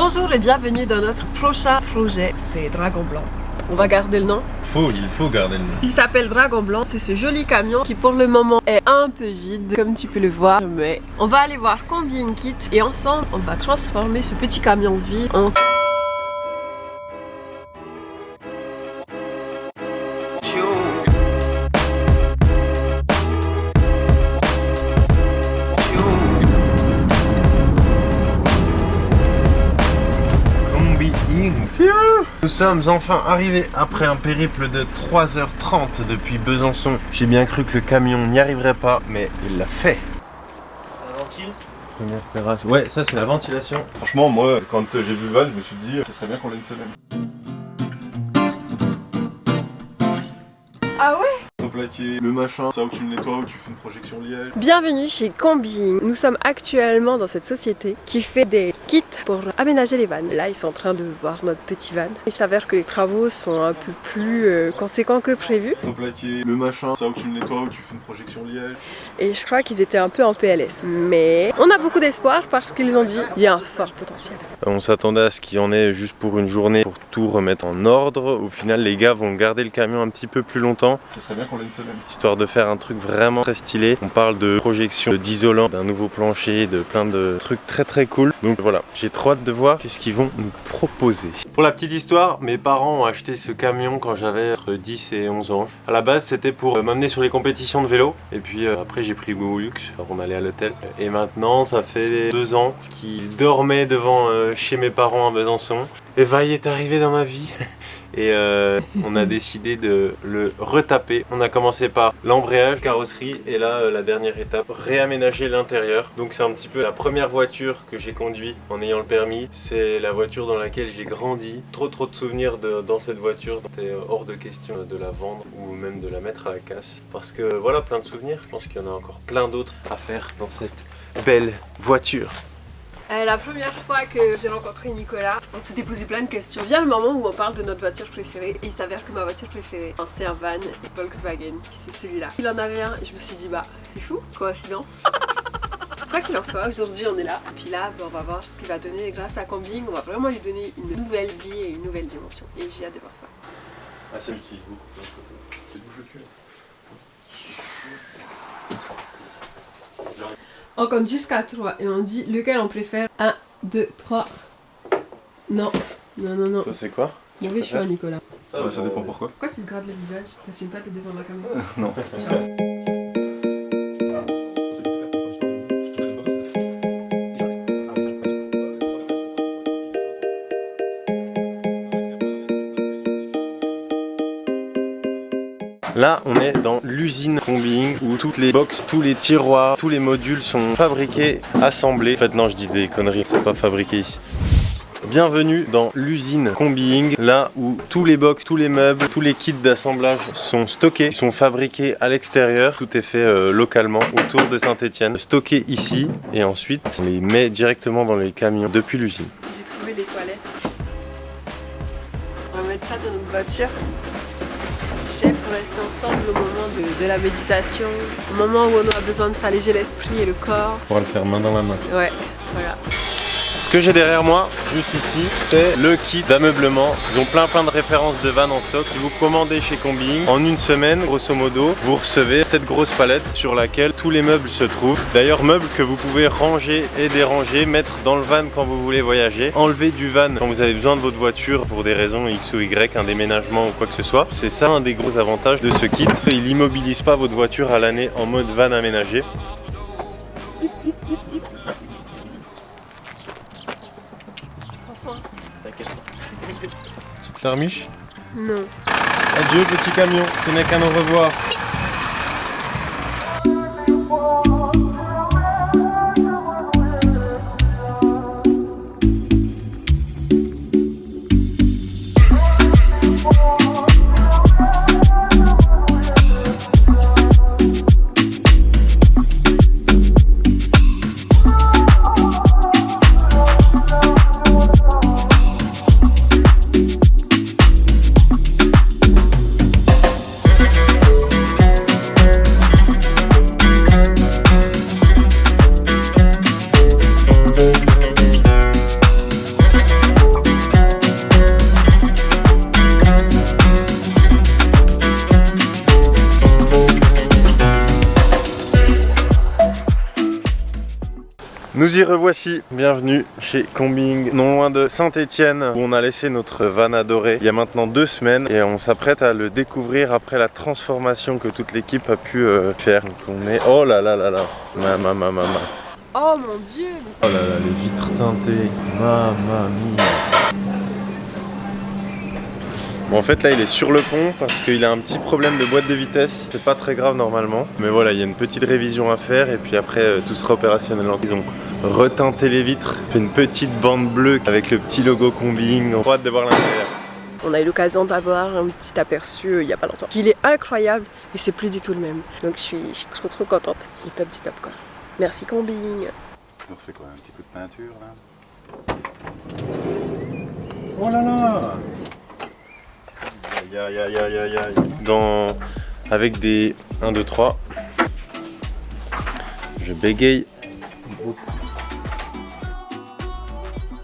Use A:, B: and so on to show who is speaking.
A: Bonjour et bienvenue dans notre prochain projet, c'est Dragon Blanc. On va garder le nom.
B: Il faut garder le nom.
A: Il s'appelle Dragon Blanc, c'est ce joli camion qui pour le moment est un peu vide, comme tu peux le voir. Mais on va aller voir Combing Kit et ensemble on va transformer ce petit camion vide en...
B: Nous sommes enfin arrivés après un périple de 3h30 depuis Besançon. J'ai bien cru que le camion n'y arriverait pas, mais il l'a fait.
C: La ventile.
B: Premier éclairage. Ouais, ça c'est la ventilation.
C: Franchement, moi, quand j'ai vu le van, je me suis dit, ça serait bien qu'on ait une semaine.
A: Ah ouais?
C: Ton plaqué, le machin, ça où tu le nettoies, où tu fais une projection liège.
A: Bienvenue chez Combing. Nous sommes actuellement dans cette société qui fait des kits pour aménager les vannes. Là, ils sont en train de voir notre petit van. Il s'avère que les travaux sont un peu plus conséquents que prévu.
C: Ton plaqué, le machin, ça où tu le nettoies, où tu fais une projection liège.
A: Et je crois qu'ils étaient un peu en PLS. Mais on a beaucoup d'espoir parce qu'ils ont dit qu'il y a un fort potentiel.
B: On s'attendait à ce qu'il y en ait juste pour une journée pour tout remettre en ordre. Au final, les gars vont garder le camion un petit peu plus longtemps.
C: Ça serait bien qu'on ait une semaine.
B: Histoire de faire un truc vraiment très stylé. On parle de projection, d'isolant, d'un nouveau plancher, de plein de trucs très très cool. Donc voilà, j'ai trop hâte de voir qu'est-ce qu'ils vont nous proposer. Pour la petite histoire, mes parents ont acheté ce camion quand j'avais entre 10 et 11 ans. À la base, c'était pour m'amener sur les compétitions de vélo. Et puis après, j'ai pris goût au luxe. Alors, on allait à l'hôtel. Et maintenant, ça fait 2 ans qu'il dormait devant chez mes parents à Besançon. Et Vaille est arrivé dans ma vie. Et on a décidé de le retaper. On a commencé par l'embrayage, carrosserie et là la dernière étape, réaménager l'intérieur. Donc c'est un petit peu la première voiture que j'ai conduite en ayant le permis. C'est la voiture dans laquelle j'ai grandi. Trop de souvenirs dans cette voiture. C'était hors de question de la vendre ou même de la mettre à la casse. Parce que voilà, plein de souvenirs. Je pense qu'il y en a encore plein d'autres à faire dans cette belle voiture.
A: La première fois que j'ai rencontré Nicolas, on s'était posé plein de questions. Vient le moment où on parle de notre voiture préférée et il s'avère que ma voiture préférée, c'est un van Volkswagen, c'est celui-là. Il en avait un et je me suis dit bah c'est fou, coïncidence. Quoi qu'il en soit, aujourd'hui on est là. Et puis là, on va voir ce qu'il va donner. Et grâce à Combing, on va vraiment lui donner une nouvelle vie et une nouvelle dimension. Et j'ai hâte de voir ça.
C: Ah, ça m'utilise beaucoup pour la photo. Tu te bouges le cul.
A: On compte jusqu'à 3 et on dit lequel on préfère. 1, 2, 3. Non.
B: Ça c'est quoi?
A: Mauvais choix, Nicolas.
C: Ça dépend pourquoi.
A: Pourquoi tu te grattes le visage? T'assumes pas d'être devant la caméra?
C: Non.
B: Là, on est dans l'usine Combing où toutes les box, tous les tiroirs, tous les modules sont fabriqués, assemblés. En fait, non, je dis des conneries, c'est pas fabriqué ici. Bienvenue dans l'usine Combing, là où tous les box, tous les meubles, tous les kits d'assemblage sont stockés, sont fabriqués à l'extérieur. Tout est fait localement autour de Saint-Étienne, stockés ici et ensuite on les met directement dans les camions depuis l'usine.
A: J'ai trouvé les toilettes. On va mettre ça dans notre voiture. Pour rester ensemble au moment de la méditation, au moment où on a besoin de s'alléger l'esprit et le corps.
B: On pourra le faire main dans la main.
A: Ouais, voilà.
B: Ce que j'ai derrière moi, juste ici, c'est le kit d'ameublement. Ils ont plein de références de vannes en stock. Si vous commandez chez Combing, en une semaine, grosso modo, vous recevez cette grosse palette sur laquelle tous les meubles se trouvent. D'ailleurs, meubles que vous pouvez ranger et déranger, mettre dans le van quand vous voulez voyager, enlever du van quand vous avez besoin de votre voiture pour des raisons X ou Y, un déménagement ou quoi que ce soit. C'est ça un des gros avantages de ce kit. Il immobilise pas votre voiture à l'année en mode van aménagé. Petite larmiche?
A: Non.
B: Adieu petit camion, ce n'est qu'un au revoir. Nous y revoici, bienvenue chez Combing, non loin de Saint-Étienne, où on a laissé notre van adoré il y a maintenant 2 semaines et on s'apprête à le découvrir après la transformation que toute l'équipe a pu faire. Donc on est... Oh là là là là, ma.
A: Oh mon dieu, mais
B: Oh là là, les vitres teintées, mamma mia. Bon, en fait là il est sur le pont parce qu'il a un petit problème de boîte de vitesse. C'est pas très grave normalement, mais voilà, il y a une petite révision à faire et puis après tout sera opérationnel. Ils ont reteinté les vitres, fait une petite bande bleue avec le petit logo Combing. On a hâte de voir l'intérieur.
A: on a eu l'occasion d'avoir un petit aperçu il y a pas longtemps. Il est incroyable et c'est plus du tout le même. Donc je suis trop contente. Il est top du top quoi. Merci Combing.
C: On refait quoi, un petit coup de peinture là? Oh là là!
B: Avec des 1, 2, 3, je bégaye beaucoup.